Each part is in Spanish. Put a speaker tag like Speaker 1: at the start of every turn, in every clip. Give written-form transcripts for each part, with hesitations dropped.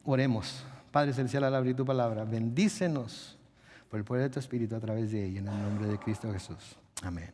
Speaker 1: Oremos. Padre celestial, al abrir tu palabra, bendícenos por el poder de tu Espíritu a través de ella, en el nombre de Cristo Jesús. Amén.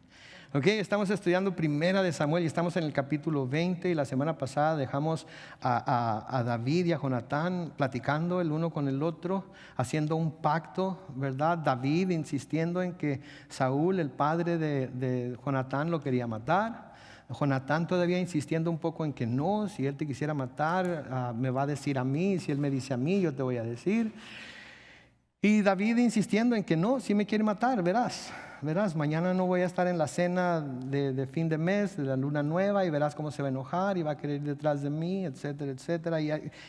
Speaker 1: Ok, estamos estudiando Primera de Samuel y estamos en el capítulo 20, y la semana pasada dejamos a David y a Jonatán platicando el uno con el otro, haciendo un pacto, ¿verdad? David insistiendo en que Saúl, el padre de Jonatán, lo quería matar. Jonatán todavía insistiendo un poco en que no, si él te quisiera matar, me va a decir a mí, si él me dice a mí, yo te voy a decir. Y David insistiendo en que no, si me quiere matar, verás, mañana no voy a estar en la cena de fin de mes, de la luna nueva, y verás cómo se va a enojar y va a querer ir detrás de mí, etcétera, etcétera.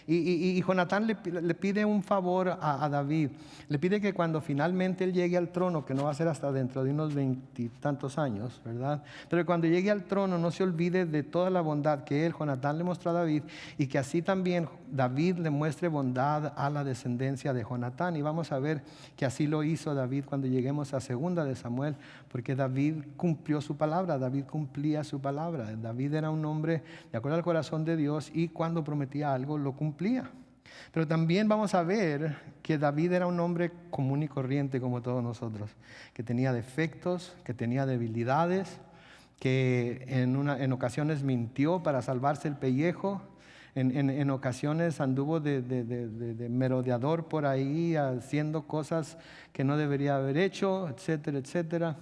Speaker 1: Y Jonatán le pide un favor a David, le pide que cuando finalmente él llegue al trono, que no va a ser hasta dentro de unos 20 y tantos años, ¿verdad? Pero cuando llegue al trono no se olvide de toda la bondad que Jonatán le mostró a David, y que así también David le muestre bondad a la descendencia de Jonatán. Y vamos a ver que así lo hizo David cuando lleguemos a Segunda de Samuel, porque David cumplió su palabra, David cumplía su palabra. David era un hombre de acuerdo al corazón de Dios, y cuando prometía algo lo cumplía. Pero también vamos a ver que David era un hombre común y corriente como todos nosotros, que tenía defectos, que tenía debilidades, que en ocasiones mintió para salvarse el pellejo. En ocasiones anduvo de merodeador por ahí, haciendo cosas que no debería haber hecho, etcétera, etcétera.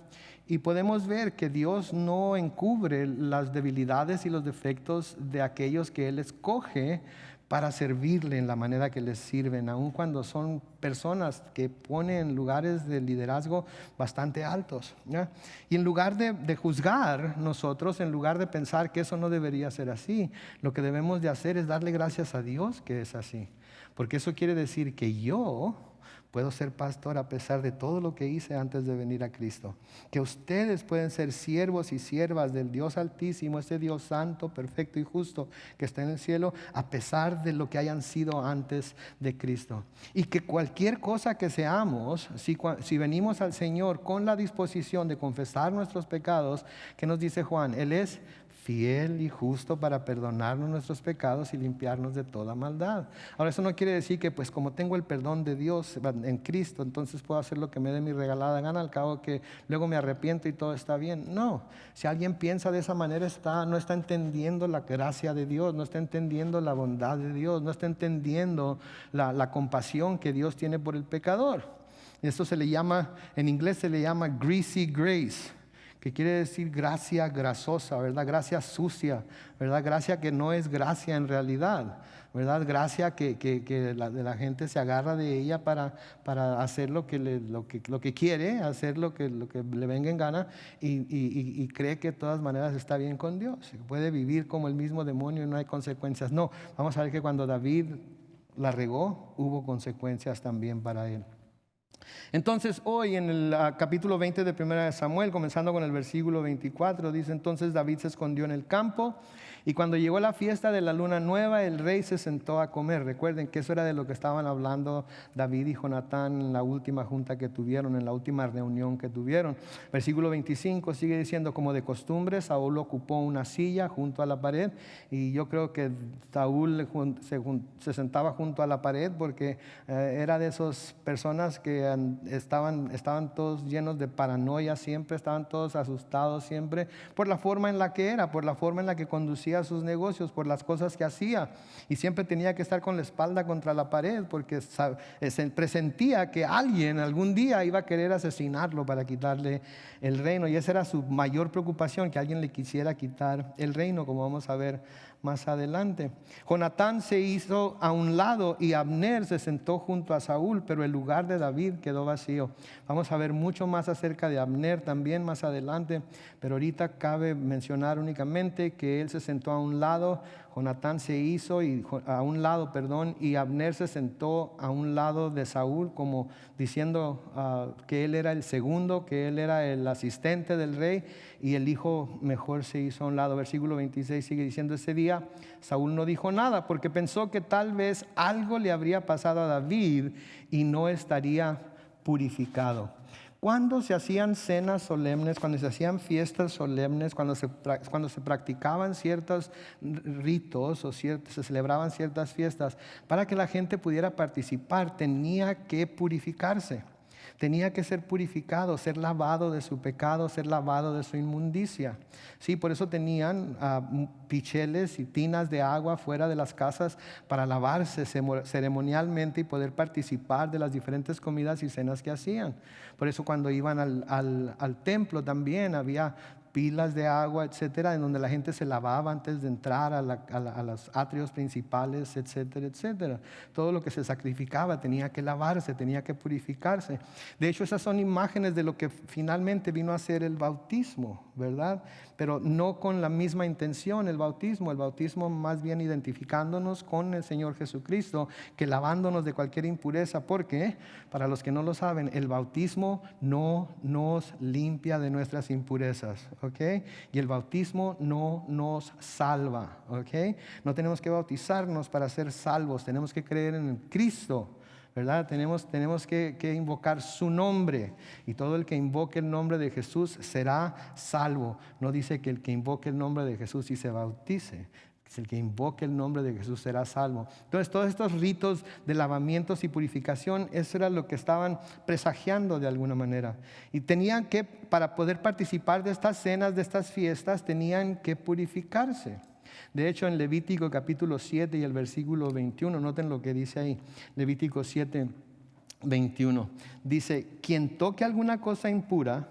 Speaker 1: Y podemos ver que Dios no encubre las debilidades y los defectos de aquellos que Él escoge para servirle en la manera que les sirven, aun cuando son personas que ponen lugares de liderazgo bastante altos, ¿ya? Y en lugar de juzgar nosotros, en lugar de pensar que eso no debería ser así, lo que debemos de hacer es darle gracias a Dios que es así, porque eso quiere decir que yo puedo ser pastor a pesar de todo lo que hice antes de venir a Cristo. Que ustedes pueden ser siervos y siervas del Dios Altísimo, este Dios santo, perfecto y justo que está en el cielo, a pesar de lo que hayan sido antes de Cristo. Y que cualquier cosa que seamos, si venimos al Señor con la disposición de confesar nuestros pecados, ¿qué nos dice Juan? Él es fiel y justo para perdonarnos nuestros pecados y limpiarnos de toda maldad. Ahora, eso no quiere decir que pues como tengo el perdón de Dios en Cristo, entonces puedo hacer lo que me dé mi regalada gana, al cabo que luego me arrepiento y todo está bien. No, si alguien piensa de esa manera no está entendiendo la gracia de Dios, no está entendiendo la bondad de Dios, no está entendiendo la compasión que Dios tiene por el pecador. Y esto se le llama, en inglés se le llama greasy grace, que quiere decir gracia grasosa, ¿verdad? Gracia sucia, ¿verdad? Gracia que no es gracia en realidad, ¿verdad? Gracia que la gente se agarra de ella para hacer lo que quiere, hacer lo que le venga en gana, y cree que de todas maneras está bien con Dios. Puede vivir como el mismo demonio y no hay consecuencias. No, vamos a ver que cuando David la regó, hubo consecuencias también para él. Entonces hoy en el capítulo 20 de Primera de Samuel, comenzando con el versículo 24, dice: entonces David se escondió en el campo, y cuando llegó la fiesta de la luna nueva, el rey se sentó a comer. Recuerden que eso era de lo que estaban hablando David y Jonatán en la última junta que tuvieron, en la última reunión que tuvieron. Versículo 25 sigue diciendo: como de costumbre, Saúl ocupó una silla junto a la pared, y yo creo que Saúl se sentaba junto a la pared porque era de esas personas que estaban todos llenos de paranoia siempre, estaban todos asustados siempre por la forma en la que era, por la forma en la que conducía sus negocios, por las cosas que hacía, y siempre tenía que estar con la espalda contra la pared porque se presentía que alguien algún día iba a querer asesinarlo para quitarle el reino, y esa era su mayor preocupación, que alguien le quisiera quitar el reino, como vamos a ver más adelante. Jonatán se hizo a un lado y Abner se sentó junto a Saúl, pero el lugar de David quedó vacío. Vamos a ver mucho más acerca de Abner también más adelante, pero ahorita cabe mencionar únicamente que él se sentó a un lado, Jonatán se hizo a un lado, y Abner se sentó a un lado de Saúl, como diciendo que él era el segundo, que él era el asistente del rey, y el hijo mejor se hizo a un lado. Versículo 26 sigue diciendo: ese día Saúl no dijo nada porque pensó que tal vez algo le habría pasado a David y no estaría purificado. Cuando se hacían cenas solemnes, cuando se hacían fiestas solemnes, cuando se practicaban ciertos ritos o se celebraban ciertas fiestas, para que la gente pudiera participar, tenía que purificarse. Tenía que ser purificado, ser lavado de su pecado, ser lavado de su inmundicia. Sí, por eso tenían picheles y tinas de agua fuera de las casas para lavarse ceremonialmente y poder participar de las diferentes comidas y cenas que hacían. Por eso cuando iban al templo también había pilas de agua, etcétera, en donde la gente se lavaba antes de entrar a los atrios principales, etcétera, etcétera. Todo lo que se sacrificaba tenía que lavarse, tenía que purificarse. De hecho, esas son imágenes de lo que finalmente vino a ser el bautismo, ¿verdad? Pero no con la misma intención el bautismo más bien identificándonos con el Señor Jesucristo que lavándonos de cualquier impureza, porque para los que no lo saben, el bautismo no nos limpia de nuestras impurezas, ¿ok? Y el bautismo no nos salva, ¿ok? No tenemos que bautizarnos para ser salvos, tenemos que creer en Cristo, ¿verdad? Tenemos que invocar su nombre, y todo el que invoque el nombre de Jesús será salvo. No dice que el que invoque el nombre de Jesús y se bautice. El que invoque el nombre de Jesús será salvo. Entonces, todos estos ritos de lavamientos y purificación, eso era lo que estaban presagiando de alguna manera. Y tenían que, para poder participar de estas cenas, de estas fiestas, tenían que purificarse. De hecho, en Levítico capítulo 7 y el versículo 21, noten lo que dice ahí, Levítico 7, 21, dice: quien toque alguna cosa impura,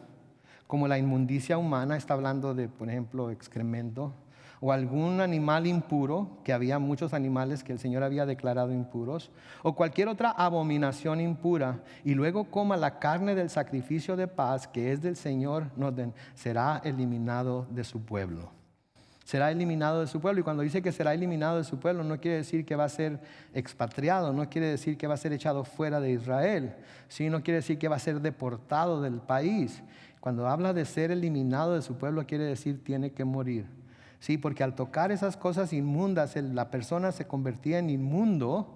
Speaker 1: como la inmundicia humana, está hablando de, por ejemplo, excremento, o algún animal impuro, que había muchos animales que el Señor había declarado impuros, o cualquier otra abominación impura, y luego coma la carne del sacrificio de paz que es del Señor, noten, será eliminado de su pueblo. Será eliminado de su pueblo. Y cuando dice que será eliminado de su pueblo, no quiere decir que va a ser expatriado, no quiere decir que va a ser echado fuera de Israel, ¿sí? No quiere decir que va a ser deportado del país. Cuando habla de ser eliminado de su pueblo, quiere decir tiene que morir, ¿sí? Porque al tocar esas cosas inmundas, la persona se convertía en inmundo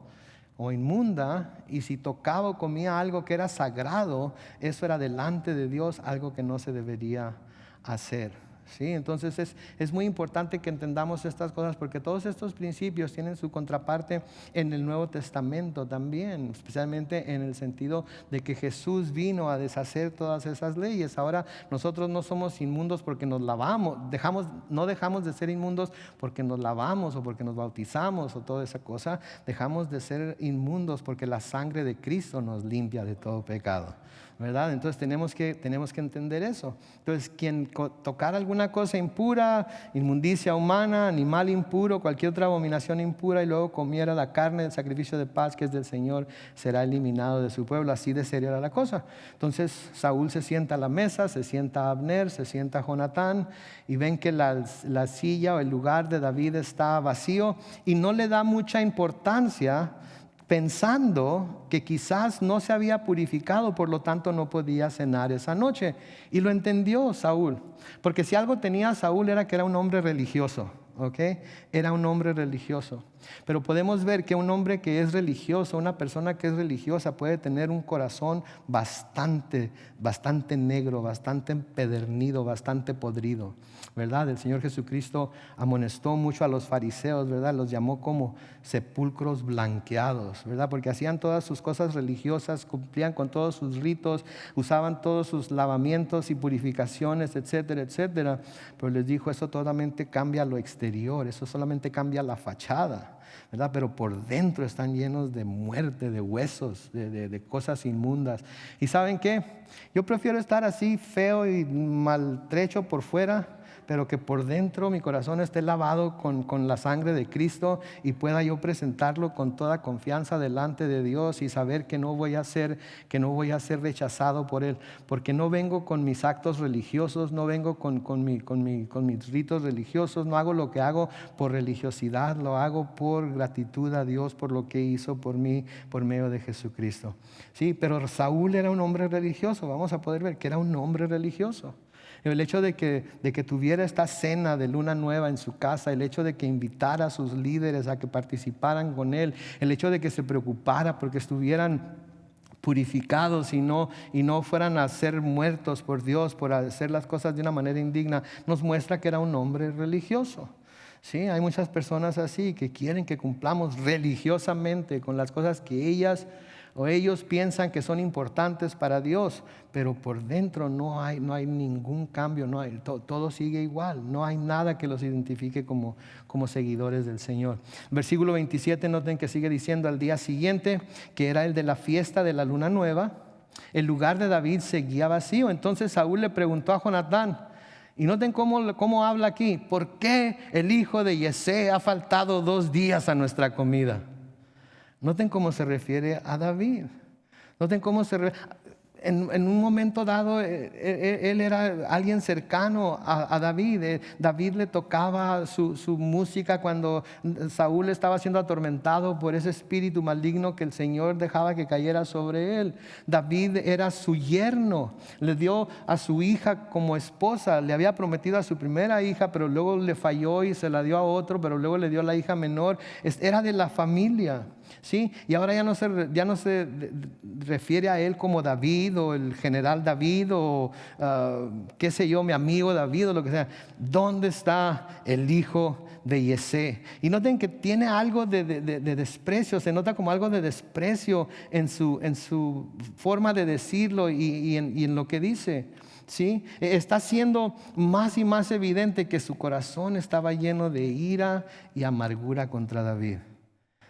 Speaker 1: o inmunda, y si tocaba o comía algo que era sagrado, eso era delante de Dios algo que no se debería hacer. ¿Sí? Entonces es muy importante que entendamos estas cosas, porque todos estos principios tienen su contraparte en el Nuevo Testamento también, especialmente en el sentido de que Jesús vino a deshacer todas esas leyes. Ahora nosotros no somos inmundos porque nos lavamos, no dejamos de ser inmundos porque nos lavamos o porque nos bautizamos o toda esa cosa. Dejamos de ser inmundos porque la sangre de Cristo nos limpia de todo pecado, ¿verdad? Entonces tenemos que entender eso. Entonces, quien tocara alguna cosa impura, inmundicia humana, animal impuro, cualquier otra abominación impura, y luego comiera la carne del sacrificio de paz que es del Señor, será eliminado de su pueblo. Así de seria era la cosa. Entonces Saúl se sienta a la mesa, se sienta Abner, se sienta Jonatán, y ven que la silla o el lugar de David está vacío, y no le da mucha importancia, pensando que quizás no se había purificado, por lo tanto no podía cenar esa noche. Y lo entendió Saúl, porque si algo tenía Saúl era que era un hombre religioso, ¿ok? Era un hombre religioso. Pero podemos ver que un hombre que es religioso, una persona que es religiosa, puede tener un corazón bastante negro, bastante empedernido, bastante podrido, ¿verdad? El Señor Jesucristo amonestó mucho a los fariseos, ¿verdad? Los llamó como sepulcros blanqueados, ¿verdad? Porque hacían todas sus cosas religiosas, cumplían con todos sus ritos, usaban todos sus lavamientos y purificaciones, etcétera, etcétera. Pero les dijo, eso solamente cambia lo exterior, eso solamente cambia la fachada, ¿verdad? Pero por dentro están llenos de muerte, de huesos, de cosas inmundas. ¿Y saben qué? Yo prefiero estar así feo y maltrecho por fuera, pero que por dentro mi corazón esté lavado con la sangre de Cristo, y pueda yo presentarlo con toda confianza delante de Dios, y saber que no voy a ser rechazado por Él, porque no vengo con mis actos religiosos, no vengo con mis ritos religiosos, no hago lo que hago por religiosidad, lo hago por gratitud a Dios por lo que hizo por mí por medio de Jesucristo. Sí, pero Saúl era un hombre religioso, vamos a poder ver que era un hombre religioso. El hecho de que tuviera esta cena de luna nueva en su casa, el hecho de que invitara a sus líderes a que participaran con él, el hecho de que se preocupara porque estuvieran purificados y no fueran a ser muertos por Dios por hacer las cosas de una manera indigna, nos muestra que era un hombre religioso. Sí, hay muchas personas así que quieren que cumplamos religiosamente con las cosas que ellas o ellos piensan que son importantes para Dios, pero por dentro no hay ningún cambio, todo sigue igual, no hay nada que los identifique como seguidores del Señor. Versículo 27, noten que sigue diciendo: al día siguiente, que era el de la fiesta de la luna nueva, el lugar de David seguía vacío. Entonces Saúl le preguntó a Jonatán, y noten cómo habla aquí: ¿por qué el hijo de Yesé ha faltado 2 días a nuestra comida? Noten cómo se refiere a David. Noten cómo en un momento dado, él era alguien cercano a David. David le tocaba su música cuando Saúl estaba siendo atormentado por ese espíritu maligno que el Señor dejaba que cayera sobre él. David era su yerno, le dio a su hija como esposa. Le había prometido a su primera hija, pero luego le falló y se la dio a otro, pero luego le dio a la hija menor. Era de la familia. ¿Sí? Y ahora ya no se refiere a él como David o el general David o qué sé yo, mi amigo David o lo que sea. ¿Dónde está el hijo de Yesé? Y noten que tiene algo de desprecio, se nota como algo de desprecio en su forma de decirlo y en lo que dice. ¿Sí? Está siendo más y más evidente que su corazón estaba lleno de ira y amargura contra David.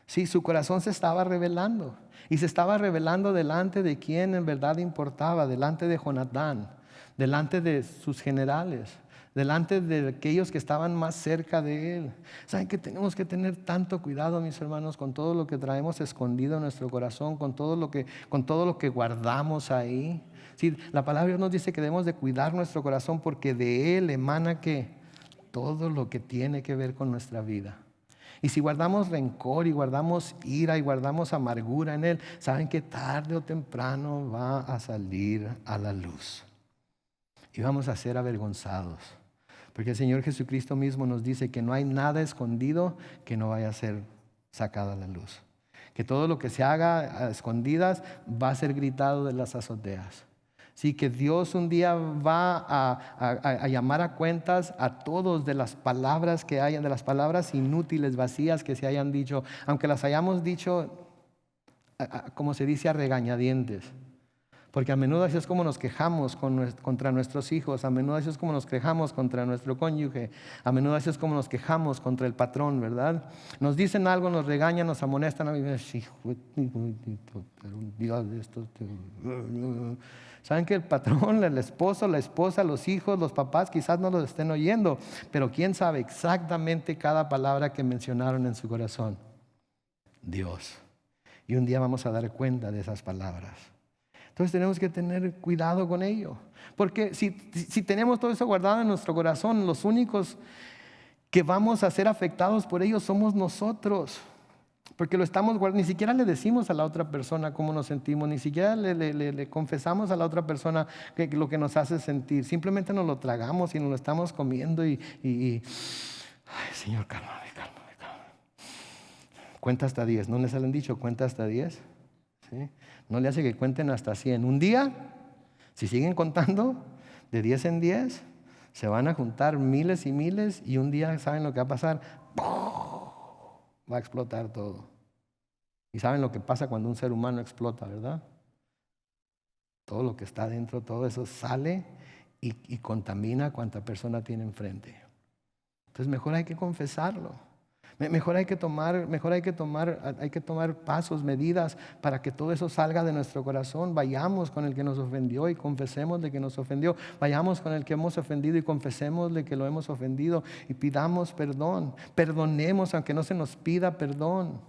Speaker 1: Sí, su corazón se estaba revelando. Y se estaba revelando delante de quien en verdad importaba, delante de Jonatán, delante de sus generales, delante de aquellos que estaban más cerca de él. ¿Saben que tenemos que tener tanto cuidado, mis hermanos, con todo lo que traemos escondido en nuestro corazón, con todo lo que guardamos ahí? Sí, la palabra de Dios nos dice que debemos de cuidar nuestro corazón porque de él emana ¿qué? Todo lo que tiene que ver con nuestra vida. Y si guardamos rencor y guardamos ira y guardamos amargura en él, saben que tarde o temprano va a salir a la luz. Y vamos a ser avergonzados. Porque el Señor Jesucristo mismo nos dice que no hay nada escondido que no vaya a ser sacado a la luz. Que todo lo que se haga a escondidas va a ser gritado de las azoteas. Sí, que Dios un día va a llamar a cuentas a todos de las palabras que hayan, de las palabras inútiles, vacías que se hayan dicho, aunque las hayamos dicho, como se dice, a regañadientes. Porque a menudo así es como nos quejamos contra nuestros hijos, a menudo así es como nos quejamos contra nuestro cónyuge, a menudo así es como nos quejamos contra el patrón, ¿verdad? Nos dicen algo, nos regañan, nos amonestan, saben que el patrón, el esposo, la esposa, los hijos, los papás quizás no los estén oyendo, pero quién sabe exactamente cada palabra que mencionaron en su corazón. Dios. Y un día vamos a dar cuenta de esas palabras. Entonces tenemos que tener cuidado con ello. Porque si tenemos todo eso guardado en nuestro corazón, los únicos que vamos a ser afectados por ello somos nosotros. Porque lo estamos guardando, ni siquiera le decimos a la otra persona cómo nos sentimos, ni siquiera le confesamos a la otra persona lo que nos hace sentir. Simplemente nos lo tragamos y nos lo estamos comiendo y ay, Señor, cálmame. Cuenta hasta 10. ¿No les han dicho cuenta hasta 10? ¿Sí? No le hace que cuenten hasta 100. Un día, si siguen contando de 10 en 10, se van a juntar miles y miles y un día, ¿saben lo que va a pasar? ¡Pum! Va a explotar todo. Y saben lo que pasa cuando un ser humano explota, ¿verdad? Todo lo que está dentro, todo eso sale y contamina a cuanta persona tiene enfrente. Entonces mejor hay que confesarlo. Mejor hay que tomar pasos, medidas para que todo eso salga de nuestro corazón. Vayamos con el que nos ofendió y confesemos de que nos ofendió. Vayamos con el que hemos ofendido y confesemos de que lo hemos ofendido y pidamos perdón. Perdonemos aunque no se nos pida perdón.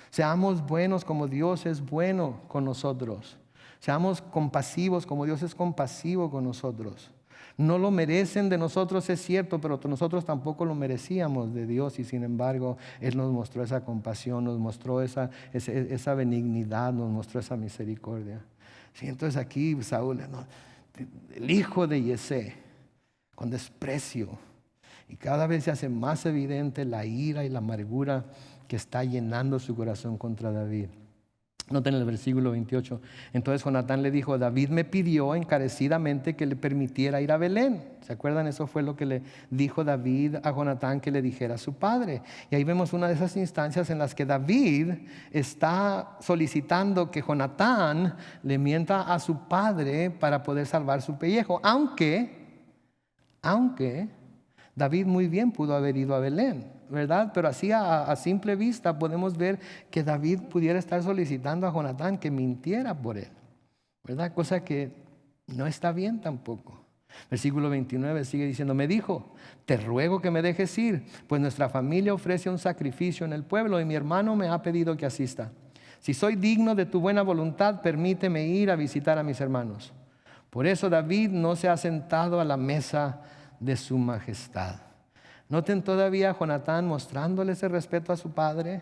Speaker 1: Seamos buenos como Dios es bueno con nosotros. Seamos compasivos como Dios es compasivo con nosotros. No lo merecen de nosotros, es cierto, pero nosotros tampoco lo merecíamos de Dios y sin embargo Él nos mostró esa compasión, nos mostró esa benignidad, nos mostró esa misericordia. Sí, entonces aquí Saúl, el hijo de Yesé, con desprecio, y cada vez se hace más evidente la ira y la amargura que está llenando su corazón contra David. Noten el versículo 28. Entonces Jonatán le dijo, David me pidió encarecidamente que le permitiera ir a Belén. ¿Se acuerdan? Eso fue lo que le dijo David a Jonatán que le dijera a su padre. Y ahí vemos una de esas instancias en las que David está solicitando que Jonatán le mienta a su padre para poder salvar su pellejo. Aunque David muy bien pudo haber ido a Belén, ¿verdad? Pero así a simple vista podemos ver que David pudiera estar solicitando a Jonatán que mintiera por él, ¿verdad? Cosa que no está bien tampoco. Versículo 29 sigue diciendo, me dijo, te ruego que me dejes ir, pues nuestra familia ofrece un sacrificio en el pueblo y mi hermano me ha pedido que asista. Si soy digno de tu buena voluntad, permíteme ir a visitar a mis hermanos. Por eso David no se ha sentado a la mesa de su majestad. Noten todavía a Jonatán mostrándole ese respeto a su padre.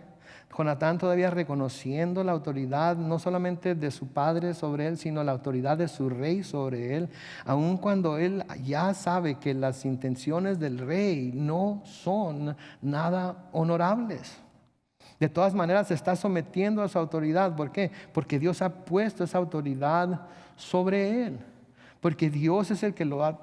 Speaker 1: Jonatán todavía reconociendo la autoridad no solamente de su padre sobre él, sino la autoridad de su rey sobre él, aun cuando él ya sabe que las intenciones del rey no son nada honorables. De todas maneras se está sometiendo a su autoridad. ¿Por qué? Porque Dios ha puesto esa autoridad sobre él. Porque Dios es el que lo ha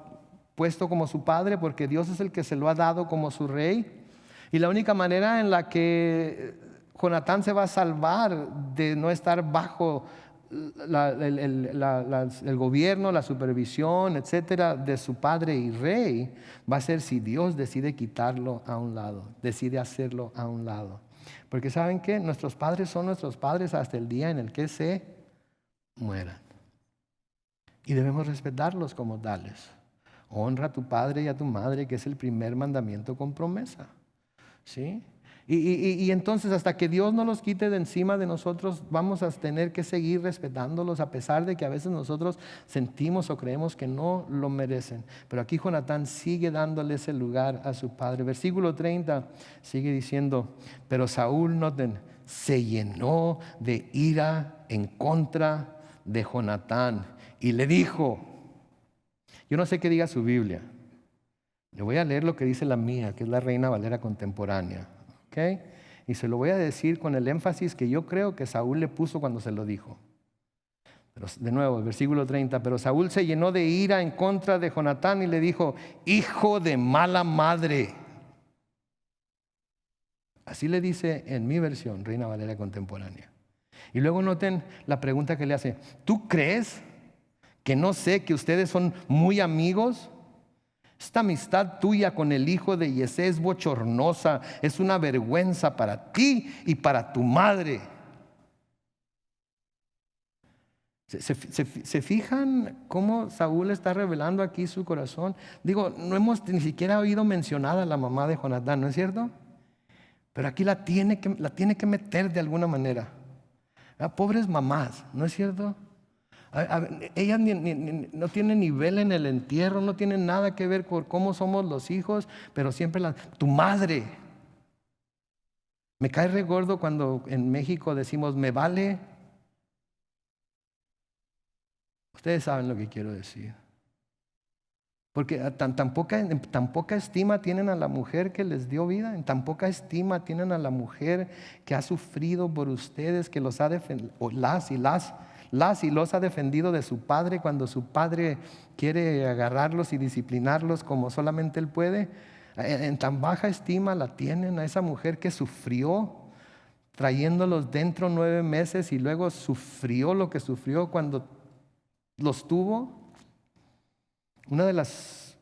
Speaker 1: puesto como su padre, porque Dios es el que se lo ha dado como su rey. Y la única manera en la que Jonatán se va a salvar de no estar bajo el gobierno, la supervisión, etcétera, de su padre y rey, va a ser si Dios decide quitarlo a un lado, decide hacerlo a un lado. Porque ¿saben qué? Nuestros padres son nuestros padres hasta el día en el que se mueran. Y debemos respetarlos como tales. Honra a tu padre y a tu madre, que es el primer mandamiento con promesa. ¿Sí? Y entonces hasta que Dios no los quite de encima de nosotros, vamos a tener que seguir respetándolos, a pesar de que a veces nosotros sentimos o creemos que no lo merecen. Pero aquí Jonatán sigue dándole ese lugar a su padre. Versículo 30 sigue diciendo, pero Saúl, noten, se llenó de ira en contra de Jonatán y le dijo, yo no sé qué diga su Biblia, le voy a leer lo que dice la mía, que es la Reina Valera contemporánea. ¿Okay? Y se lo voy a decir con el énfasis que yo creo que Saúl le puso cuando se lo dijo. Pero de nuevo, el versículo 30, pero Saúl se llenó de ira en contra de Jonatán y le dijo, hijo de mala madre. Así le dice en mi versión, Reina Valera contemporánea. Y luego noten la pregunta que le hace, ¿tú crees que no sé que ustedes son muy amigos? Esta amistad tuya con el hijo de Yesé es bochornosa, es una vergüenza para ti y para tu madre. ¿Se fijan cómo Saúl está revelando aquí su corazón? Digo, no hemos ni siquiera oído mencionada a la mamá de Jonatán, ¿no es cierto? Pero aquí la tiene que meter de alguna manera. Pobres mamás, ¿no es cierto? Ellas no tienen nivel en el entierro, no tienen nada que ver con cómo somos los hijos, pero siempre tu madre. Me cae re gordo cuando en México decimos, me vale. Ustedes saben lo que quiero decir. Porque tan poca estima tienen a la mujer que les dio vida, en tan poca estima tienen a la mujer que ha sufrido por ustedes, que los ha defendido, las y los ha defendido de su padre cuando su padre quiere agarrarlos y disciplinarlos como solamente él puede. En tan baja estima la tienen a esa mujer que sufrió trayéndolos dentro 9 meses y luego sufrió lo que sufrió cuando los tuvo. Una de las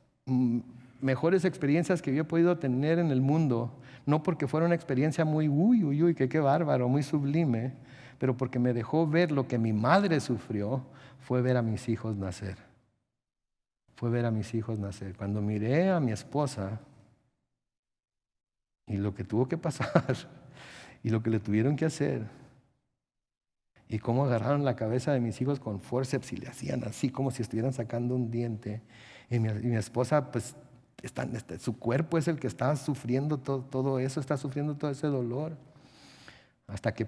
Speaker 1: mejores experiencias que yo he podido tener en el mundo, no porque fuera una experiencia muy que qué bárbaro, muy sublime, pero porque me dejó ver lo que mi madre sufrió, fue ver a mis hijos nacer. Fue ver a mis hijos nacer. Cuando miré a mi esposa y lo que tuvo que pasar y lo que le tuvieron que hacer y cómo agarraron la cabeza de mis hijos con forceps y le hacían así como si estuvieran sacando un diente. Y mi esposa, pues, su cuerpo es el que está sufriendo todo eso, está sufriendo todo ese dolor. Hasta que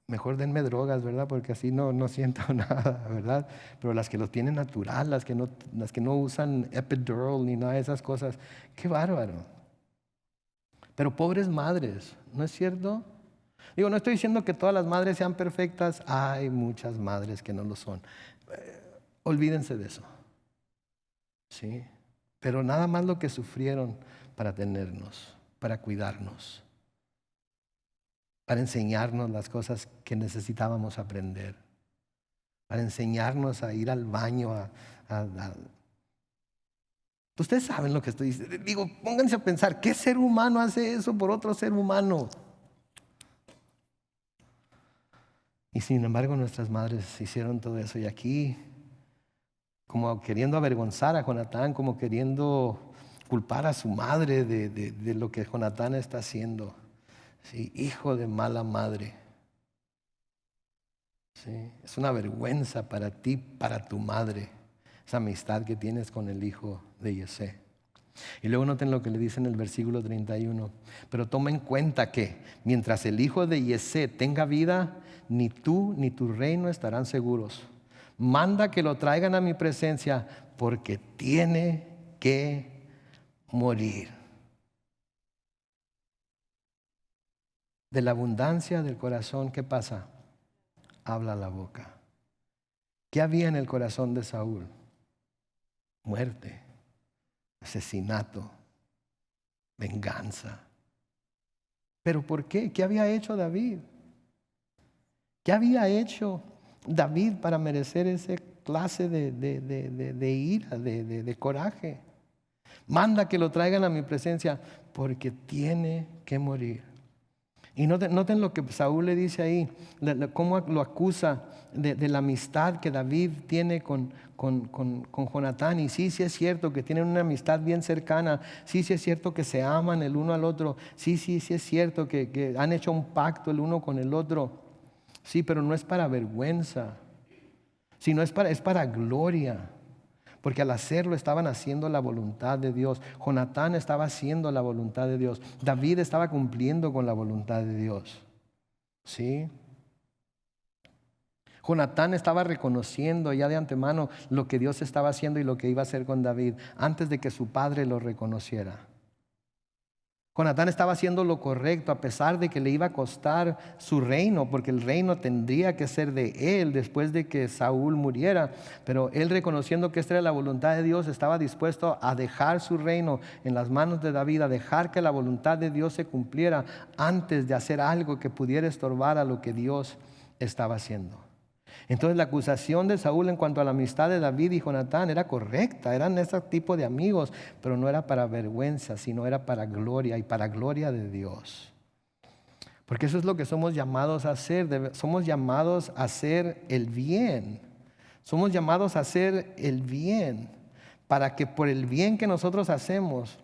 Speaker 1: mejor denme drogas, ¿verdad? Porque así no siento nada, ¿verdad? Pero las que lo tienen natural, las que no usan epidural ni nada de esas cosas, qué bárbaro. Pero pobres madres, ¿no es cierto? Digo, no estoy diciendo que todas las madres sean perfectas. Hay muchas madres que no lo son. Olvídense de eso. ¿Sí? Pero nada más lo que sufrieron para tenernos, para cuidarnos, para enseñarnos las cosas que necesitábamos aprender, para enseñarnos a ir al baño, Ustedes saben lo que estoy diciendo. Digo, pónganse a pensar, ¿qué ser humano hace eso por otro ser humano? Y sin embargo nuestras madres hicieron todo eso. Y aquí, como queriendo avergonzar a Jonatán, como queriendo culpar a su madre de lo que Jonatán está haciendo. Sí, hijo de mala madre. Sí, es una vergüenza para ti, para tu madre, esa amistad que tienes con el hijo de Yesé. Y luego noten lo que le dice en el versículo 31. Pero toma en cuenta que mientras el hijo de Yesé tenga vida, ni tú ni tu reino estarán seguros. Manda que lo traigan a mi presencia, porque tiene que morir. De la abundancia del corazón, ¿qué pasa? Habla la boca. ¿Qué había en el corazón de Saúl? Muerte, asesinato, venganza. ¿Pero por qué? ¿Qué había hecho David? ¿Qué había hecho David para merecer esa clase de ira, de coraje? Manda que lo traigan a mi presencia, porque tiene que morir. Y noten lo que Saúl le dice ahí, cómo lo acusa de la amistad que David tiene con Jonatán. Y sí es cierto que tienen una amistad bien cercana. Sí es cierto que se aman el uno al otro. Sí es cierto que han hecho un pacto el uno con el otro. Sí, pero no es para vergüenza, sino es para gloria. Porque al hacerlo estaban haciendo la voluntad de Dios. Jonatán estaba haciendo la voluntad de Dios. David estaba cumpliendo con la voluntad de Dios. ¿Sí? Jonatán estaba reconociendo ya de antemano lo que Dios estaba haciendo y lo que iba a hacer con David antes de que su padre lo reconociera. Jonatán estaba haciendo lo correcto a pesar de que le iba a costar su reino, porque el reino tendría que ser de él después de que Saúl muriera. Pero él, reconociendo que esta era la voluntad de Dios, estaba dispuesto a dejar su reino en las manos de David, a dejar que la voluntad de Dios se cumpliera antes de hacer algo que pudiera estorbar a lo que Dios estaba haciendo. Entonces la acusación de Saúl en cuanto a la amistad de David y Jonatán era correcta, eran ese tipo de amigos, pero no era para vergüenza, sino era para gloria y para gloria de Dios. Porque eso es lo que somos llamados a hacer, somos llamados a hacer el bien, somos llamados a hacer el bien, para que por el bien que nosotros hacemos,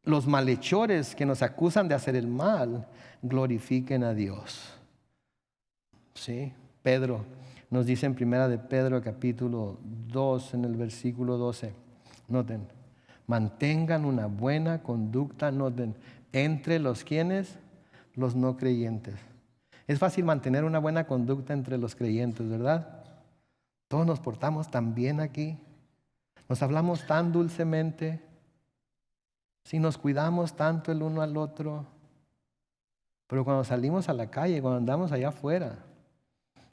Speaker 1: los malhechores que nos acusan de hacer el mal, glorifiquen a Dios. ¿Sí? Pedro nos dice en primera de Pedro capítulo 2 en el versículo 12, noten, mantengan una buena conducta, noten, entre los quienes, los no creyentes. Es fácil mantener una buena conducta entre los creyentes, ¿verdad? Todos nos portamos tan bien aquí, nos hablamos tan dulcemente, si nos cuidamos tanto el uno al otro, pero cuando salimos a la calle, cuando andamos allá afuera,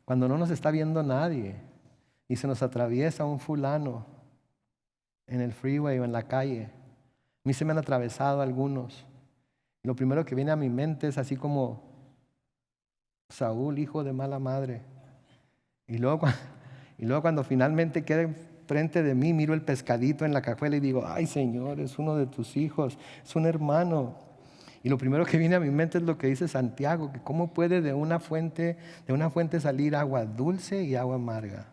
Speaker 1: cuando no nos está viendo nadie y se nos atraviesa un fulano en el freeway o en la calle. A mí se me han atravesado algunos. Lo primero que viene a mi mente es así como Saúl, hijo de mala madre. Y luego cuando finalmente quede frente de mí, miro el pescadito en la cajuela y digo, ay Señor, es uno de tus hijos, es un hermano. Y lo primero que viene a mi mente es lo que dice Santiago, que cómo puede de una fuente salir agua dulce y agua amarga.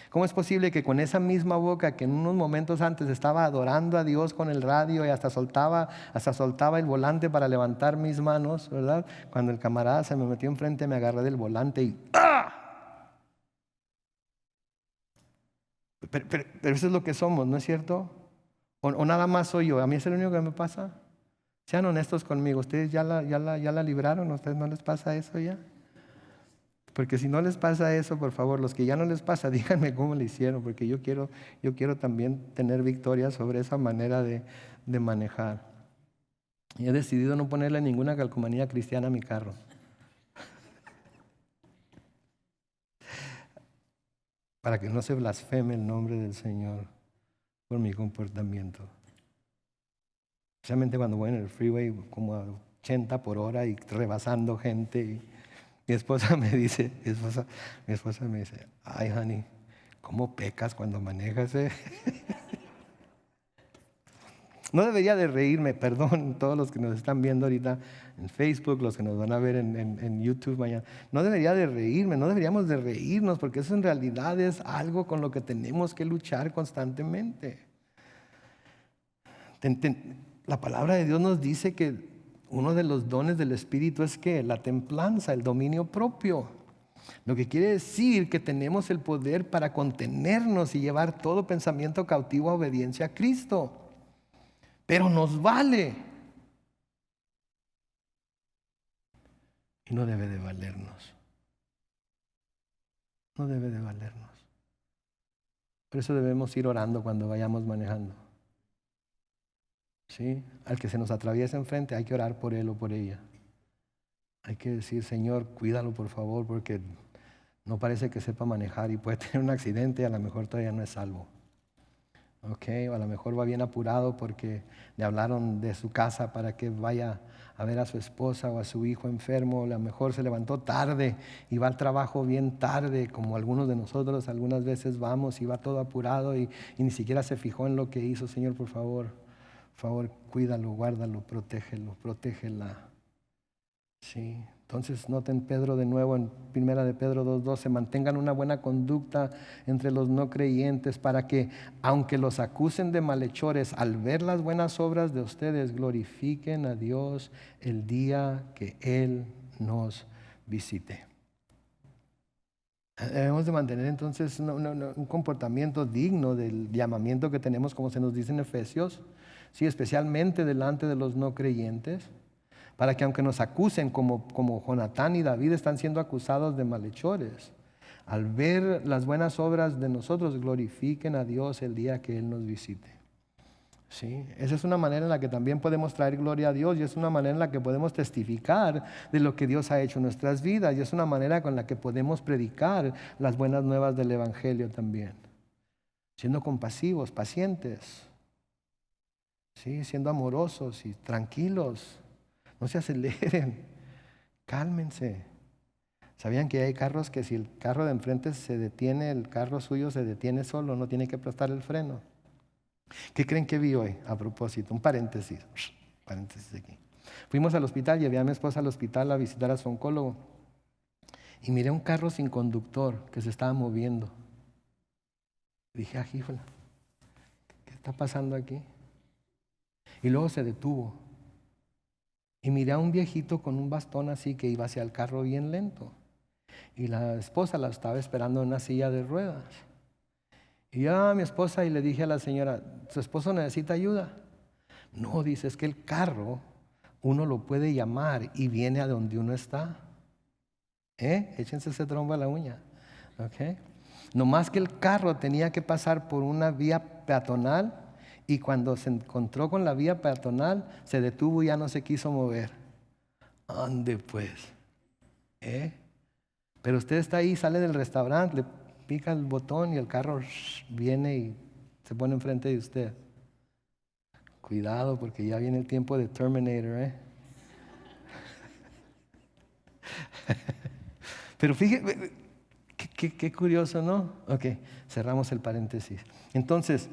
Speaker 1: ¿Cómo es posible que con esa misma boca que en unos momentos antes estaba adorando a Dios con el radio y hasta soltaba el volante para levantar mis manos, ¿verdad? Cuando el camarada se me metió enfrente, me agarré del volante y ¡ah! Pero eso es lo que somos, ¿no es cierto? O nada más soy yo, a mí es el único que me pasa. Sean honestos conmigo, ¿ustedes ya la libraron? ¿A ustedes no les pasa eso ya? Porque si no les pasa eso, por favor, los que ya no les pasa, díganme cómo le hicieron, porque yo quiero también tener victoria sobre esa manera de manejar. Y he decidido no ponerle ninguna calcomanía cristiana a mi carro. para que no se blasfeme el nombre del Señor por mi comportamiento. Especialmente cuando voy en el freeway como a 80 por hora y rebasando gente. Y mi esposa me dice, ay, honey, ¿cómo pecas cuando manejas? No debería de reírme, perdón, todos los que nos están viendo ahorita en Facebook, los que nos van a ver en YouTube mañana. No debería de reírme, no deberíamos de reírnos, porque eso en realidad es algo con lo que tenemos que luchar constantemente. La palabra de Dios nos dice que uno de los dones del Espíritu es que la templanza, el dominio propio. Lo que quiere decir que tenemos el poder para contenernos y llevar todo pensamiento cautivo a obediencia a Cristo. Pero nos vale. Y no debe de valernos. No debe de valernos. Por eso debemos ir orando cuando vayamos manejando. ¿Sí? Al que se nos atraviesa enfrente hay que orar por él o por ella. Hay que decir, Señor, cuídalo por favor, porque no parece que sepa manejar y puede tener un accidente y a lo mejor todavía no es salvo. O a lo mejor va bien apurado porque le hablaron de su casa para que vaya a ver a su esposa o a su hijo enfermo. A lo mejor se levantó tarde y va al trabajo bien tarde, como algunos de nosotros algunas veces vamos y va todo apurado y ni siquiera se fijó en lo que hizo. Señor, por favor, cuídalo, guárdalo, protégelo, protégela. Sí. Entonces noten Pedro de nuevo en 1 de Pedro 2:12, mantengan una buena conducta entre los no creyentes para que, aunque los acusen de malhechores, al ver las buenas obras de ustedes, glorifiquen a Dios el día que Él nos visite. Debemos de mantener entonces un comportamiento digno del llamamiento que tenemos, como se nos dice en Efesios, sí, especialmente delante de los no creyentes. Para que aunque nos acusen como Jonatán y David están siendo acusados de malhechores, al ver las buenas obras de nosotros, glorifiquen a Dios el día que Él nos visite. ¿Sí? Esa es una manera en la que también podemos traer gloria a Dios y es una manera en la que podemos testificar de lo que Dios ha hecho en nuestras vidas y es una manera con la que podemos predicar las buenas nuevas del Evangelio también. Siendo compasivos, pacientes, ¿sí? Siendo amorosos y tranquilos. No se aceleren, cálmense. ¿Sabían que hay carros que si el carro de enfrente se detiene, el carro suyo se detiene solo, no tiene que prestar el freno? ¿Qué creen que vi hoy? A propósito, un paréntesis aquí. Fuimos al hospital, llevé a mi esposa al hospital a visitar a su oncólogo y miré un carro sin conductor que se estaba moviendo. Dije, híjole, ¿qué está pasando aquí? Y luego se detuvo. Y miré a un viejito con un bastón así que iba hacia el carro bien lento. Y la esposa la estaba esperando en una silla de ruedas. Y yo a mi esposa y le dije a la señora, ¿su esposo necesita ayuda? No, dice, es que el carro uno lo puede llamar y viene a donde uno está. Échense ese trombo a la uña. No más que el carro tenía que pasar por una vía peatonal. Y cuando se encontró con la vía peatonal, se detuvo y ya no se quiso mover. Ande pues. Pero usted está ahí, sale del restaurante, le pica el botón y el carro viene y se pone enfrente de usted. Cuidado porque ya viene el tiempo de Terminator. Pero fíjese, qué curioso, ¿no? Ok, cerramos el paréntesis. Entonces,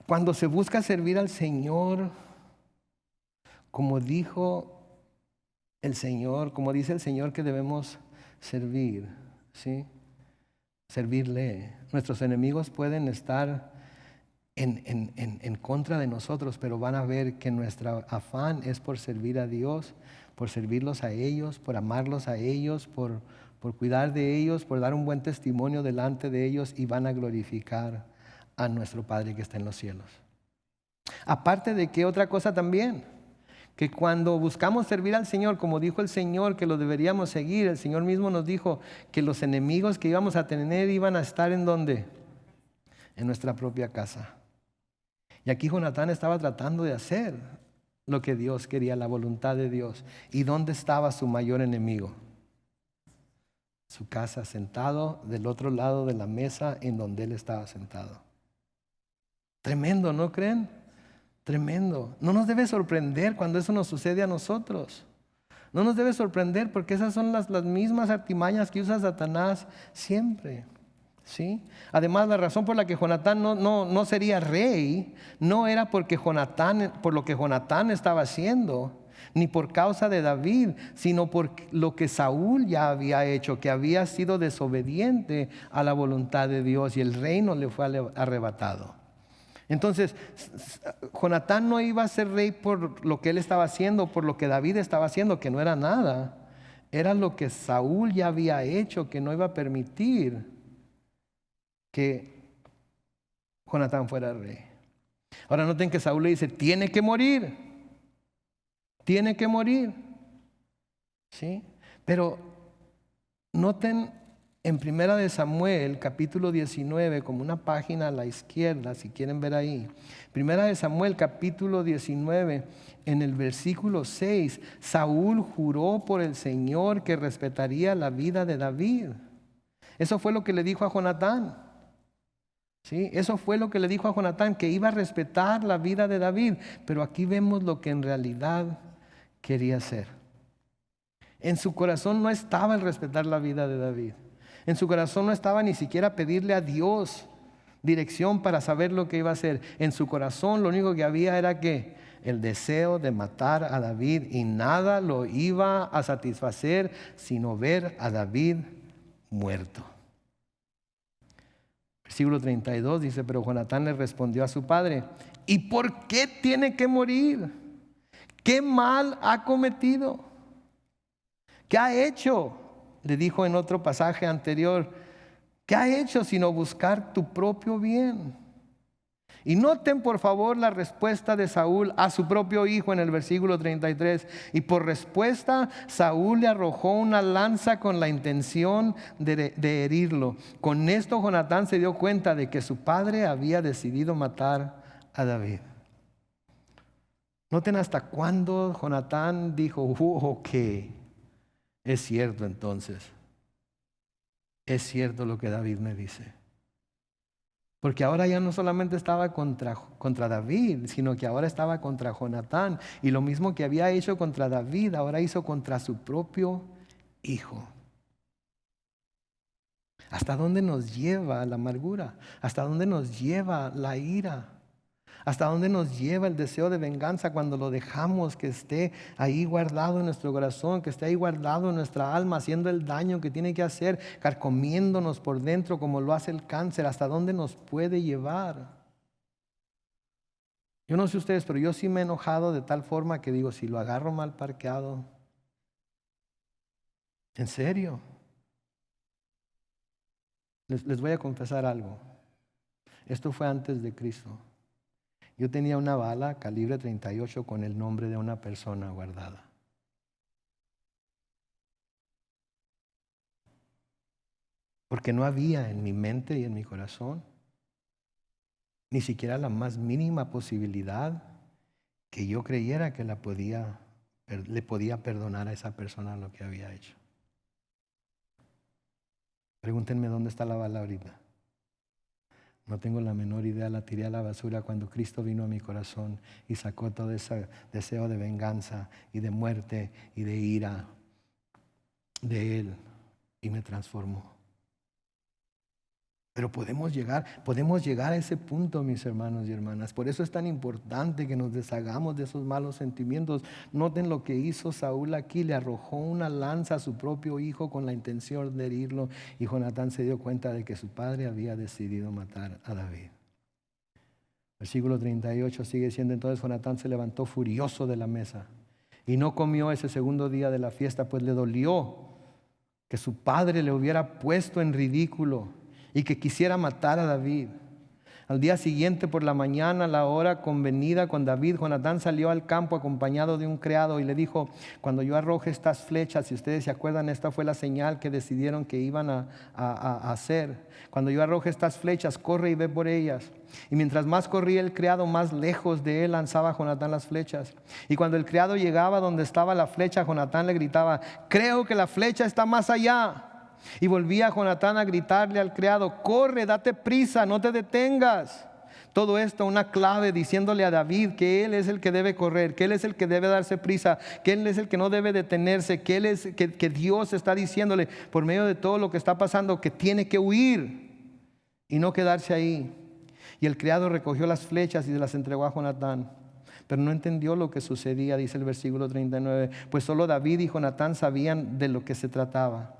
Speaker 1: cuando se busca servir al Señor, como dijo el Señor, como dice el Señor que debemos servir, ¿sí? Servirle. Nuestros enemigos pueden estar en contra de nosotros, pero van a ver que nuestro afán es por servir a Dios, por servirlos a ellos, por amarlos a ellos, por cuidar de ellos, por dar un buen testimonio delante de ellos y van a glorificar a nuestro Padre que está en los cielos. Aparte de que otra cosa también, que cuando buscamos servir al Señor, como dijo el Señor que lo deberíamos seguir, el Señor mismo nos dijo que los enemigos que íbamos a tener iban a estar ¿en dónde? En nuestra propia casa. Y aquí Jonatán estaba tratando de hacer lo que Dios quería, la voluntad de Dios. ¿Y dónde estaba su mayor enemigo? su casa, sentado del otro lado de la mesa en donde él estaba sentado. Tremendo, ¿no creen? Tremendo. No nos debe sorprender cuando eso nos sucede a nosotros. No nos debe sorprender porque esas son las mismas artimañas que usa Satanás siempre. ¿Sí? Además, la razón por la que Jonatán no sería rey no era por lo que Jonatán estaba haciendo, ni por causa de David, sino por lo que Saúl ya había hecho, que había sido desobediente a la voluntad de Dios y el reino le fue arrebatado. Entonces, Jonatán no iba a ser rey por lo que él estaba haciendo, por lo que David estaba haciendo, que no era nada. Era lo que Saúl ya había hecho, que no iba a permitir que Jonatán fuera rey. Ahora noten que Saúl le dice, tiene que morir. Tiene que morir. ¿Sí? Pero noten en Primera de Samuel, capítulo 19, como una página a la izquierda, si quieren ver ahí. Primera de Samuel, capítulo 19, en el versículo 6, Saúl juró por el Señor que respetaría la vida de David. Eso fue lo que le dijo a Jonatán. ¿Sí? Eso fue lo que le dijo a Jonatán, que iba a respetar la vida de David. Pero aquí vemos lo que en realidad quería hacer. En su corazón no estaba el respetar la vida de David. En su corazón no estaba ni siquiera pedirle a Dios dirección para saber lo que iba a hacer. En su corazón lo único que había era que el deseo de matar a David, y nada lo iba a satisfacer sino ver a David muerto. Versículo 32 dice, pero Jonatán le respondió a su padre, ¿y por qué tiene que morir? ¿Qué mal ha cometido? ¿Qué ha hecho? Le dijo en otro pasaje anterior, ¿qué ha hecho sino buscar tu propio bien? Y noten por favor la respuesta de Saúl a su propio hijo en el versículo 33. Y por respuesta Saúl le arrojó una lanza con la intención de herirlo. Con esto Jonatán se dio cuenta de que su padre había decidido matar a David. Noten hasta cuándo Jonatán dijo, ok, es cierto entonces. Es cierto lo que David me dice. Porque ahora ya no solamente estaba contra David, sino que ahora estaba contra Jonatán. Y lo mismo que había hecho contra David, ahora hizo contra su propio hijo. ¿Hasta dónde nos lleva la amargura? ¿Hasta dónde nos lleva la ira? ¿Hasta dónde nos lleva el deseo de venganza cuando lo dejamos que esté ahí guardado en nuestro corazón, que esté ahí guardado en nuestra alma, haciendo el daño que tiene que hacer, carcomiéndonos por dentro como lo hace el cáncer? ¿Hasta dónde nos puede llevar? Yo no sé ustedes, pero yo sí me he enojado de tal forma que digo, si lo agarro mal parqueado, ¿en serio? Les voy a confesar algo. Esto fue antes de Cristo. Yo tenía una bala calibre 38 con el nombre de una persona guardada. Porque no había en mi mente y en mi corazón ni siquiera la más mínima posibilidad que yo creyera que le podía perdonar a esa persona lo que había hecho. Pregúntenme dónde está la bala ahorita. No tengo la menor idea, la tiré a la basura cuando Cristo vino a mi corazón y sacó todo ese deseo de venganza y de muerte y de ira de Él y me transformó. Pero podemos llegar a ese punto, mis hermanos y hermanas. Por eso es tan importante que nos deshagamos de esos malos sentimientos. Noten lo que hizo Saúl aquí. Le arrojó una lanza a su propio hijo con la intención de herirlo. Y Jonatán se dio cuenta de que su padre había decidido matar a David. Versículo 38 sigue diciendo, entonces Jonatán se levantó furioso de la mesa y no comió ese segundo día de la fiesta, pues le dolió que su padre le hubiera puesto en ridículo y que quisiera matar a David. Al día siguiente por la mañana, a la hora convenida con David, Jonatán salió al campo acompañado de un criado y le dijo, cuando yo arroje estas flechas, si ustedes se acuerdan, esta fue la señal que decidieron que iban a hacer. Cuando yo arroje estas flechas, corre y ve por ellas. Y mientras más corría el criado, más lejos de él lanzaba Jonatán las flechas. Y cuando el criado llegaba donde estaba la flecha, Jonatán le gritaba, creo que la flecha está más allá. Y volvía Jonatán a gritarle al criado: corre, date prisa, no te detengas. Todo esto una clave diciéndole a David que él es el que debe correr, que él es el que debe darse prisa, que él es el que no debe detenerse, que Dios está diciéndole por medio de todo lo que está pasando que tiene que huir y no quedarse ahí. Y el criado recogió las flechas y se las entregó a Jonatán, pero no entendió lo que sucedía, dice el versículo 39, pues solo David y Jonatán sabían de lo que se trataba.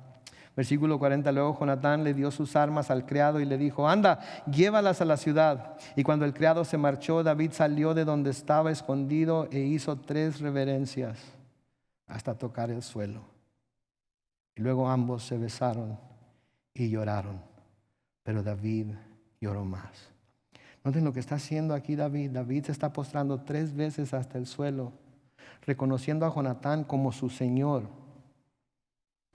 Speaker 1: Versículo 40, luego Jonatán le dio sus armas al criado y le dijo: anda, llévalas a la ciudad. Y cuando el criado se marchó, David salió de donde estaba escondido e hizo 3 reverencias hasta tocar el suelo. Y luego ambos se besaron y lloraron, pero David lloró más. Noten lo que está haciendo aquí David. David se está postrando 3 veces hasta el suelo, reconociendo a Jonatán como su Señor,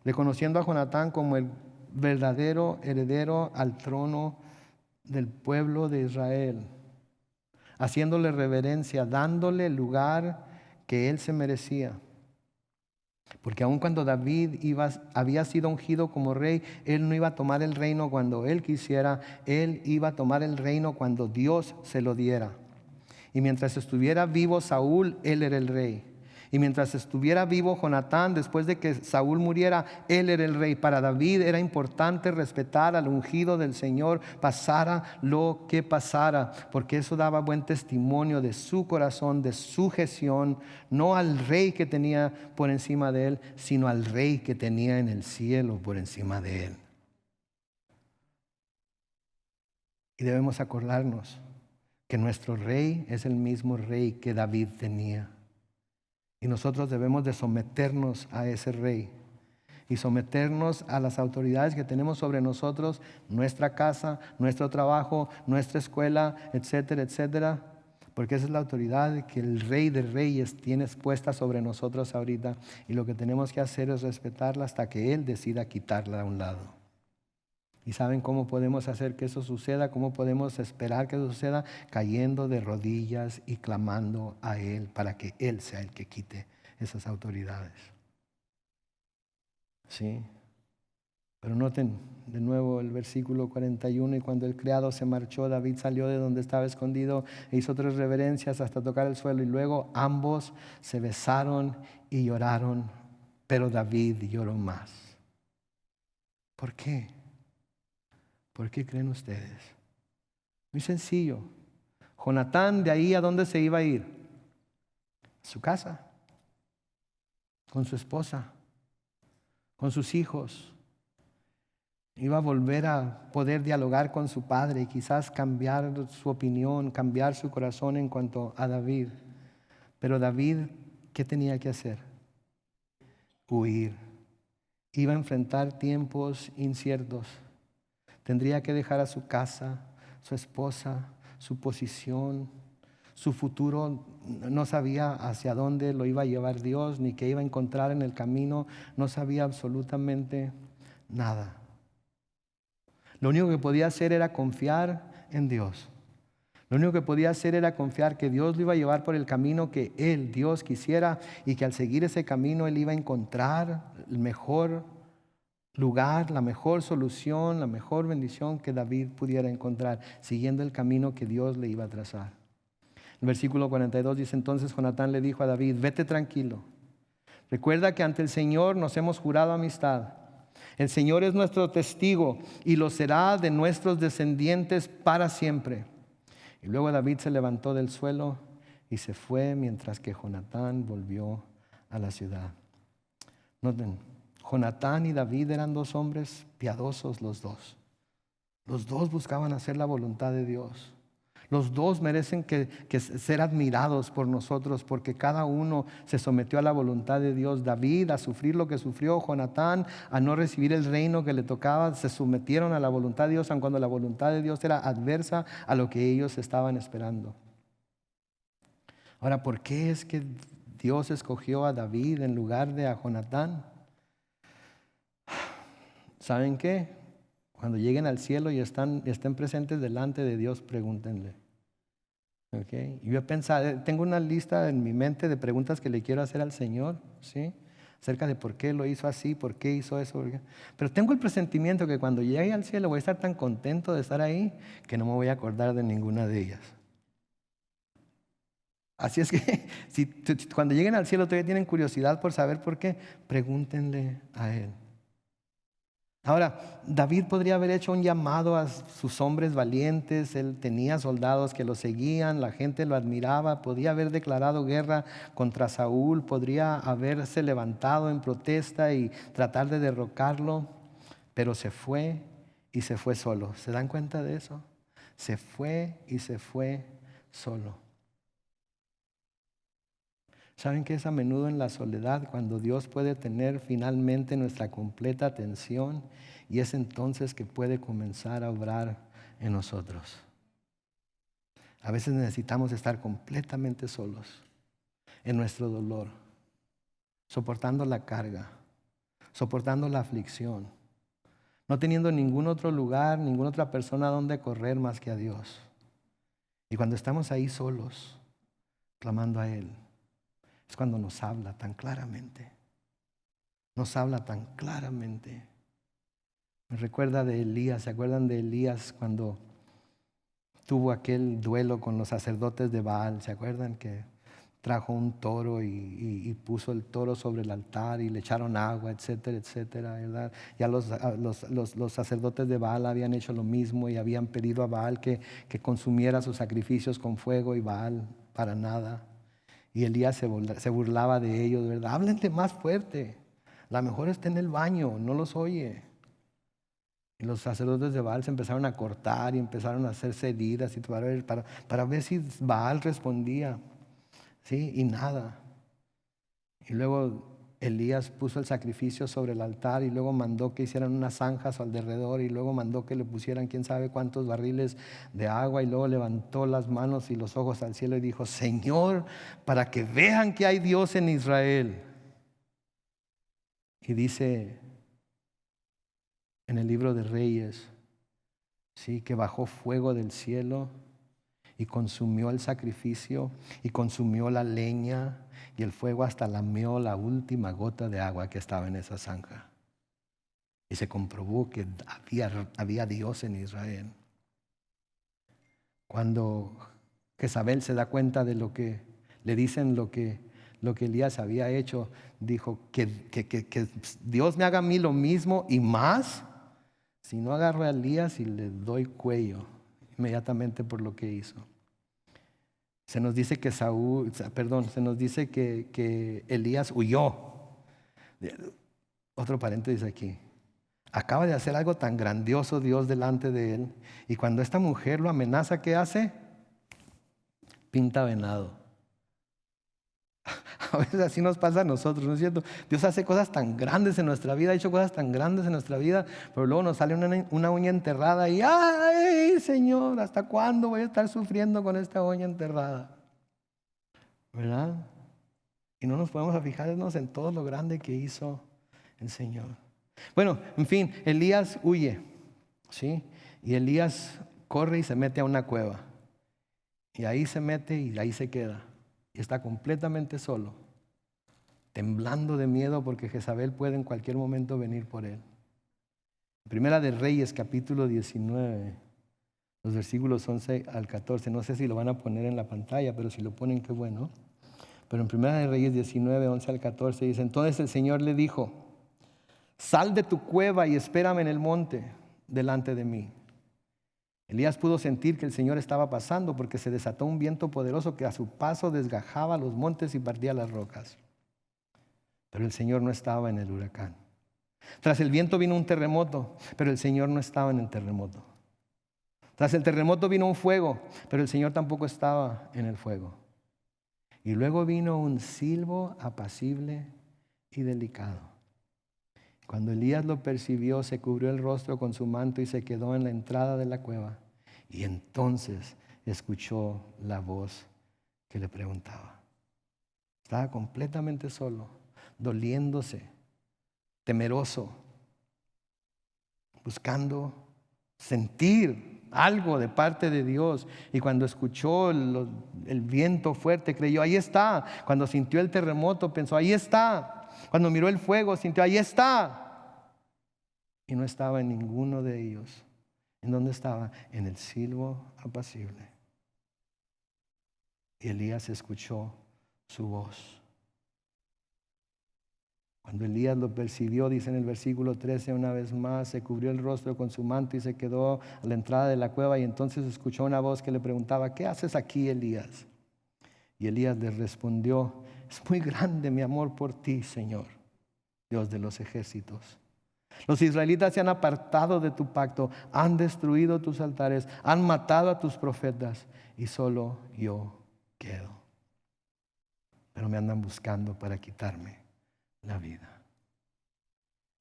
Speaker 1: reconociendo a Jonatán como el verdadero heredero al trono del pueblo de Israel, haciéndole reverencia, dándole el lugar que él se merecía. Porque aun cuando David había sido ungido como rey, él no iba a tomar el reino cuando él quisiera, él iba a tomar el reino cuando Dios se lo diera. Y mientras estuviera vivo Saúl, él era el rey. Y mientras estuviera vivo Jonatán, después de que Saúl muriera, él era el rey. Para David era importante respetar al ungido del Señor, pasara lo que pasara, porque eso daba buen testimonio de su corazón, de su gestión, no al rey que tenía por encima de él, sino al rey que tenía en el cielo por encima de él. Y debemos acordarnos que nuestro rey es el mismo rey que David tenía. Y nosotros debemos de someternos a ese rey y someternos a las autoridades que tenemos sobre nosotros, nuestra casa, nuestro trabajo, nuestra escuela, etcétera, etcétera. Porque esa es la autoridad que el Rey de Reyes tiene puesta sobre nosotros ahorita. Y lo que tenemos que hacer es respetarla hasta que Él decida quitarla a un lado. ¿Y saben cómo podemos hacer que eso suceda? ¿Cómo podemos esperar que eso suceda? Cayendo de rodillas y clamando a Él para que Él sea el que quite esas autoridades. ¿Sí? Pero noten de nuevo el versículo 41. Y cuando el criado se marchó, David salió de donde estaba escondido e hizo 3 reverencias hasta tocar el suelo. Y luego ambos se besaron y lloraron, pero David lloró más. ¿Por qué? ¿Por qué creen ustedes? Muy sencillo. Jonatán, de ahí, ¿a dónde se iba a ir? A su casa, con su esposa, con sus hijos. Iba a volver a poder dialogar con su padre y quizás cambiar su opinión, cambiar su corazón en cuanto a David. Pero David, ¿qué tenía que hacer? Huir. Iba a enfrentar tiempos inciertos. Tendría que dejar a su casa, su esposa, su posición, su futuro. No sabía hacia dónde lo iba a llevar Dios, ni qué iba a encontrar en el camino. No sabía absolutamente nada. Lo único que podía hacer era confiar en Dios. Lo único que podía hacer era confiar que Dios lo iba a llevar por el camino que Él, Dios, quisiera, y que al seguir ese camino Él iba a encontrar el mejor lugar, la mejor solución, la mejor bendición que David pudiera encontrar, siguiendo el camino que Dios le iba a trazar. El versículo 42 dice: entonces Jonatán le dijo a David: vete tranquilo. Recuerda que ante el Señor nos hemos jurado amistad. El Señor es nuestro testigo y lo será de nuestros descendientes para siempre. Y luego David se levantó del suelo y se fue, mientras que Jonatán volvió a la ciudad. Noten, Jonatán y David eran 2 hombres piadosos los dos. Los 2 buscaban hacer la voluntad de Dios. Los 2 merecen que ser admirados por nosotros, porque cada uno se sometió a la voluntad de Dios. David a sufrir lo que sufrió, Jonatán a no recibir el reino que le tocaba, se sometieron a la voluntad de Dios, aun cuando la voluntad de Dios era adversa a lo que ellos estaban esperando. Ahora, ¿por qué es que Dios escogió a David en lugar de a Jonatán? ¿Saben qué? Cuando lleguen al cielo y estén presentes delante de Dios, pregúntenle. ¿Okay? Yo he pensado, tengo una lista en mi mente de preguntas que le quiero hacer al Señor, ¿sí? acerca de por qué lo hizo así, por qué hizo eso. Pero tengo el presentimiento que cuando llegue al cielo voy a estar tan contento de estar ahí que no me voy a acordar de ninguna de ellas. Así es que cuando lleguen al cielo todavía tienen curiosidad por saber por qué, pregúntenle a Él. Ahora, David podría haber hecho un llamado a sus hombres valientes. Él tenía soldados que lo seguían, la gente lo admiraba. Podía haber declarado guerra contra Saúl, podría haberse levantado en protesta y tratar de derrocarlo, pero se fue y se fue solo. ¿Se dan cuenta de eso? Se fue y se fue solo. ¿Saben que es a menudo en la soledad cuando Dios puede tener finalmente nuestra completa atención y es entonces que puede comenzar a obrar en nosotros? A veces necesitamos estar completamente solos en nuestro dolor, soportando la carga, soportando la aflicción, no teniendo ningún otro lugar, ninguna otra persona donde correr más que a Dios. Y cuando estamos ahí solos, clamando a Él, es cuando nos habla tan claramente. Nos habla tan claramente. Me recuerda de Elías. ¿Se acuerdan de Elías cuando tuvo aquel duelo con los sacerdotes de Baal? ¿Se acuerdan que trajo un toro y puso el toro sobre el altar y le echaron agua, etcétera, etcétera, ¿verdad? Ya los sacerdotes de Baal habían hecho lo mismo y habían pedido a Baal que consumiera sus sacrificios con fuego, y Baal para nada. Y Elías se burlaba de ellos, ¿verdad? Háblenle más fuerte. La mejor está en el baño, no los oye. Y los sacerdotes de Baal se empezaron a cortar y empezaron a hacerse heridas y para ver si Baal respondía. ¿Sí? Y nada. Y luego Elías puso el sacrificio sobre el altar y luego mandó que hicieran unas zanjas alrededor y luego mandó que le pusieran quién sabe cuántos barriles de agua y luego levantó las manos y los ojos al cielo y dijo: Señor, para que vean que hay Dios en Israel. Y dice en el libro de Reyes, sí, que bajó fuego del cielo y consumió el sacrificio y consumió la leña, y el fuego hasta lamió la última gota de agua que estaba en esa zanja. Y se comprobó que había Dios en Israel. Cuando Jezabel se da cuenta de lo que le dicen, lo que Elías había hecho, dijo que Dios me haga a mí lo mismo y más, si no agarro a Elías y le doy cuello inmediatamente por lo que hizo. Se nos dice que Elías huyó. Otro paréntesis aquí. Acaba de hacer algo tan grandioso Dios delante de él, y cuando esta mujer lo amenaza, ¿qué hace? Pinta venado. A veces así nos pasa a nosotros, ¿no es cierto? Dios hace cosas tan grandes en nuestra vida, ha hecho cosas tan grandes en nuestra vida, pero luego nos sale una uña enterrada y ¡ay, Señor! ¿Hasta cuándo voy a estar sufriendo con esta uña enterrada? ¿Verdad? Y no nos podemos fijarnos en todo lo grande que hizo el Señor. Bueno, en fin, Elías huye, ¿sí? Y Elías corre y se mete a una cueva. Y ahí se mete y ahí se queda. Y está completamente solo, temblando de miedo porque Jezabel puede en cualquier momento venir por él. Primera de Reyes, capítulo 19, los versículos 11 al 14. No sé si lo van a poner en la pantalla, pero si lo ponen, qué bueno. Pero en Primera de Reyes 19, 11 al 14 dice: entonces el Señor le dijo: sal de tu cueva y espérame en el monte delante de mí. Elías pudo sentir que el Señor estaba pasando porque se desató un viento poderoso que a su paso desgajaba los montes y partía las rocas. Pero el Señor no estaba en el huracán. Tras el viento vino un terremoto, pero el Señor no estaba en el terremoto. Tras el terremoto vino un fuego, pero el Señor tampoco estaba en el fuego. Y luego vino un silbo apacible y delicado. Cuando Elías lo percibió, se cubrió el rostro con su manto y se quedó en la entrada de la cueva. Y entonces escuchó la voz que le preguntaba. Estaba completamente solo, doliéndose, temeroso, buscando sentir algo de parte de Dios. Y cuando escuchó el viento fuerte, creyó: ahí está. Cuando sintió el terremoto, pensó: ahí está. Cuando miró el fuego, sintió, ahí está. Y no estaba en ninguno de ellos. ¿En dónde estaba? En el silbo apacible. Y Elías escuchó su voz. Cuando Elías lo percibió, dice en el versículo 13, una vez más, se cubrió el rostro con su manto y se quedó a la entrada de la cueva. Y entonces escuchó una voz que le preguntaba, ¿qué haces aquí, Elías? Y Elías le respondió, es muy grande mi amor por ti, Señor, Dios de los ejércitos. Los israelitas se han apartado de tu pacto, han destruido tus altares, han matado a tus profetas y solo yo quedo. Pero me andan buscando para quitarme la vida.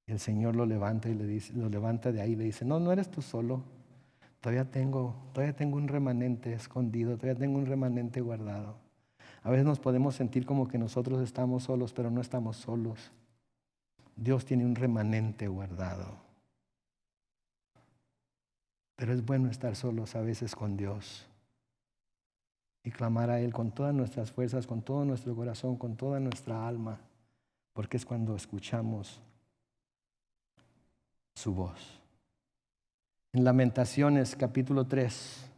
Speaker 1: Y el Señor lo levanta y le dice, lo levanta de ahí y le dice, no eres tú solo. Todavía tengo un remanente escondido, todavía tengo un remanente guardado. A veces nos podemos sentir como que nosotros estamos solos, pero no estamos solos. Dios tiene un remanente guardado. Pero es bueno estar solos a veces con Dios y clamar a Él con todas nuestras fuerzas, con todo nuestro corazón, con toda nuestra alma. Porque es cuando escuchamos su voz. En Lamentaciones capítulo 3,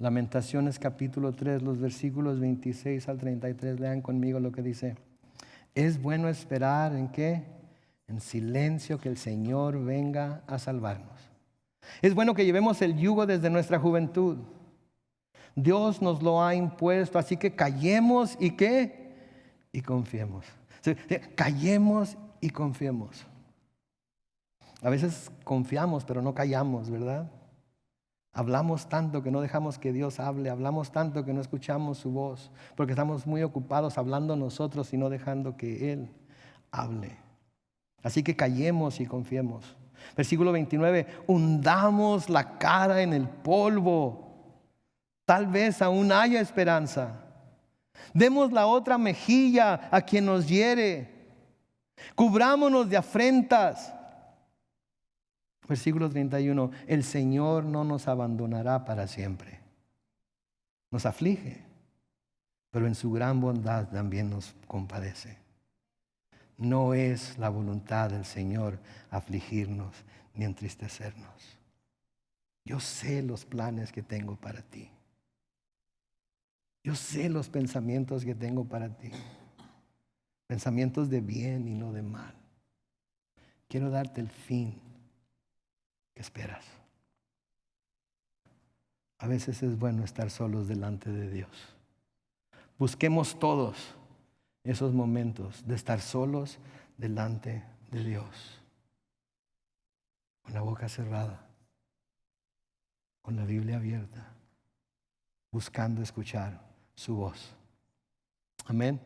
Speaker 1: Lamentaciones capítulo 3, los versículos 26 al 33, lean conmigo lo que dice. Es bueno esperar ¿en qué? En silencio que el Señor venga a salvarnos. Es bueno que llevemos el yugo desde nuestra juventud. Dios nos lo ha impuesto, así que callemos y ¿qué? Y confiemos. Callemos y confiemos. A veces confiamos, pero no callamos, ¿verdad? Hablamos tanto que no dejamos que Dios hable, hablamos tanto que no escuchamos su voz, porque estamos muy ocupados hablando nosotros y no dejando que Él hable. Así que callemos y confiemos. Versículo 29, hundamos la cara en el polvo, tal vez aún haya esperanza. Demos la otra mejilla a quien nos hiere. Cubrámonos de afrentas. Versículo 31, el Señor no nos abandonará para siempre. Nos aflige, pero en su gran bondad también nos compadece. No es la voluntad del Señor afligirnos ni entristecernos. Yo sé los planes que tengo para ti. Yo sé los pensamientos que tengo para ti. Pensamientos de bien y no de mal. Quiero darte el fin que esperas. A veces es bueno estar solos delante de Dios. Busquemos todos esos momentos de estar solos delante de Dios. Con la boca cerrada, con la Biblia abierta, buscando escuchar su voz. Amén.